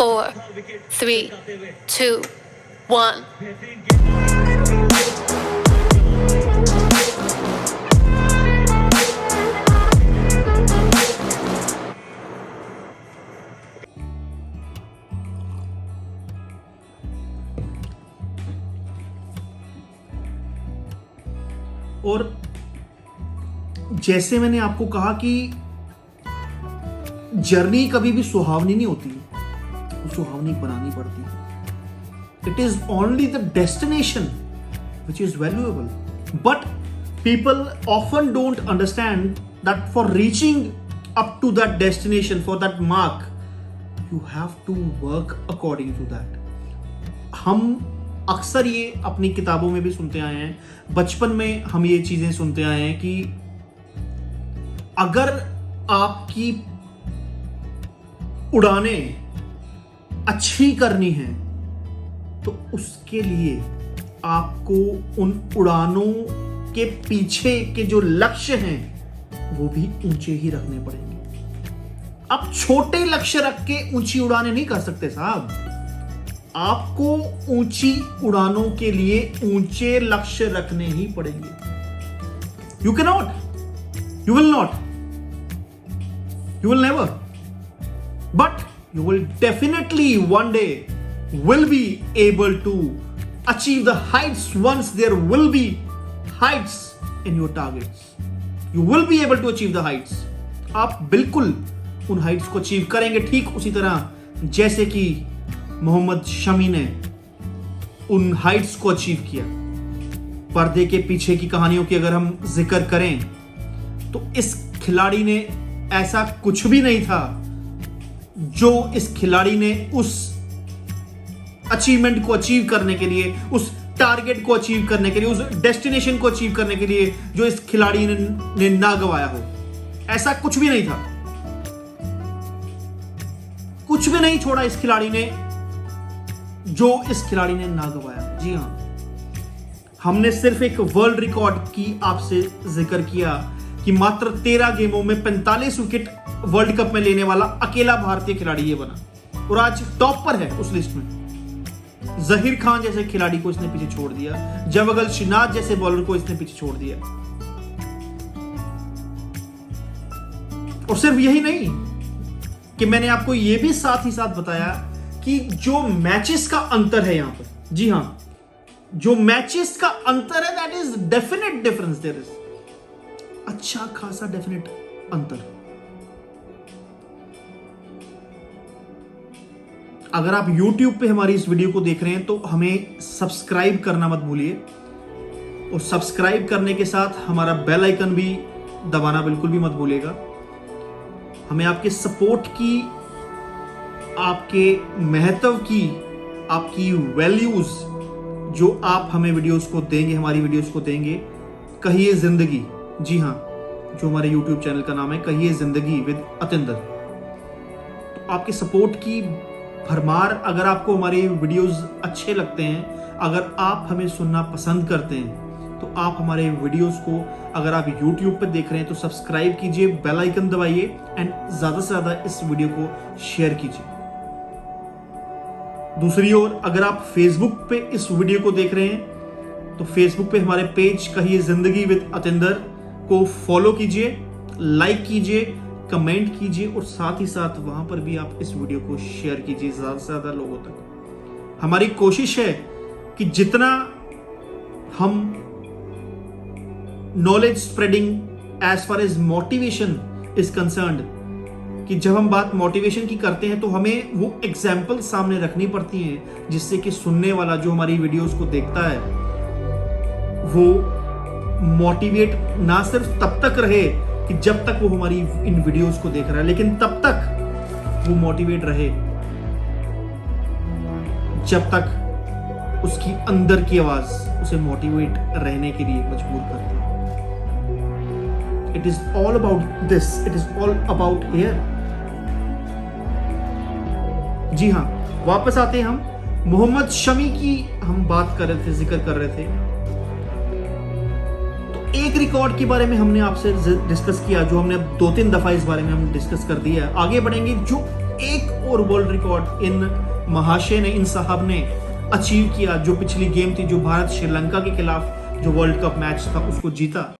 4, 3, 2, 1. और जैसे मैंने आपको कहा कि जर्नी कभी भी सुहावनी नहीं होती, वो सुहावनी बनानी पड़ती है। It is only the destination which is valuable, but people often don't understand that for reaching up to that destination, for that mark, you have to work according to that. हम अक्सर ये अपनी किताबों में भी सुनते आए हैं, बचपन में हम ये चीजें सुनते आए हैं कि अगर आपकी उड़ाने अच्छी करनी है तो उसके लिए आपको उन उड़ानों के पीछे के जो लक्ष्य हैं वो भी ऊंचे ही रखने पड़ेंगे। आप छोटे लक्ष्य रख के ऊंची उड़ानें नहीं कर सकते साहब। आपको ऊंची उड़ानों के लिए ऊंचे लक्ष्य रखने ही पड़ेंगे। You can not, you will not, you will never, but you will definitely one day will be able to achieve the heights once there will be heights in your targets. You will be able to achieve the heights. आप बिल्कुल उन Heights को achieve करेंगे, ठीक उसी तरह जैसे कि मोहम्मद शमी ने उन हाइट्स को अचीव किया। पर्दे के पीछे की कहानियों की अगर हम जिक्र करें तो इस खिलाड़ी ने ऐसा कुछ भी नहीं था जो इस खिलाड़ी ने उस अचीवमेंट को अचीव करने के लिए, उस टारगेट को अचीव करने के लिए, उस डेस्टिनेशन को अचीव करने के लिए जो इस खिलाड़ी ने ना गवाया हो। ऐसा कुछ भी नहीं था, कुछ भी नहीं छोड़ा इस खिलाड़ी ने जो इस खिलाड़ी ने ना गवाया। जी हां, हमने सिर्फ एक वर्ल्ड रिकॉर्ड की आपसे जिक्र किया कि मात्र 13 गेमों में 45 विकेट वर्ल्ड कप में लेने वाला अकेला भारतीय खिलाड़ी ये बना और आज टॉप पर है उस लिस्ट में। जहीर खान जैसे खिलाड़ी को इसने पीछे छोड़ दिया, जवगल श्रीनाथ जैसे बॉलर को इसने पीछे छोड़ दिया। और सिर्फ यही नहीं कि मैंने आपको यह भी साथ ही साथ बताया कि जो मैचेस का अंतर है यहां पर, जी हां, जो मैचेस का अंतर है that is definite difference, there is अच्छा खासा डेफिनेट अंतर। अगर आप YouTube पे हमारी इस वीडियो को देख रहे हैं तो हमें सब्सक्राइब करना मत भूलिए, और सब्सक्राइब करने के साथ हमारा बेल आइकन भी दबाना बिल्कुल भी मत भूलिएगा। हमें आपके सपोर्ट की, आपके महत्व की, आपकी वैल्यूज जो आप हमें वीडियोस को देंगे, हमारी वीडियोस को देंगे, कहिए जिंदगी। जी हां, जो हमारे YouTube चैनल का नाम है कहिए जिंदगी विद अतिंदर। तो आपके सपोर्ट की भरमार, अगर आपको हमारे वीडियोस अच्छे लगते हैं, अगर आप हमें सुनना पसंद करते हैं, तो आप हमारे वीडियोस को अगर आप YouTube पे देख रहे हैं तो सब्सक्राइब कीजिए, बेल आइकन दबाइए एंड ज्यादा से ज्यादा इस वीडियो को शेयर कीजिए। दूसरी ओर अगर आप Facebook पे इस वीडियो को देख रहे हैं तो Facebook पे हमारे पेज कहिए जिंदगी विद अतिंदर को फॉलो कीजिए, लाइक कीजिए, कमेंट कीजिए और साथ ही साथ वहां पर भी आप इस वीडियो को शेयर कीजिए ज्यादा से ज्यादा लोगों तक। हमारी कोशिश है कि जितना हम knowledge spreading as far as motivation is concerned, कि जब हम बात मोटिवेशन की करते हैं तो हमें वो एग्जाम्पल सामने रखनी पड़ती हैं जिससे कि सुनने वाला जो हमारी वीडियोस को देखता है वो मोटिवेट ना सिर्फ तब तक रहे कि जब तक वो हमारी इन वीडियोस को देख रहा है, लेकिन तब तक वो मोटिवेट रहे जब तक उसकी अंदर की आवाज उसे मोटिवेट रहने के लिए मजबूर करती है। It is all about this, it is all about here. जी हां, वापस आते हैं हम मोहम्मद शमी की, हम बात कर रहे थे, जिक्र कर रहे थे। एक रिकॉर्ड के बारे में हमने आपसे डिस्कस किया, जो हमने 2-3 दफा इस बारे में हम डिस्कस कर दिया। आगे बढ़ेंगे, जो एक और वर्ल्ड रिकॉर्ड इन महाशय ने, इन साहब ने अचीव किया। जो पिछली गेम थी, जो भारत श्रीलंका के खिलाफ जो वर्ल्ड कप मैच था उसको जीता।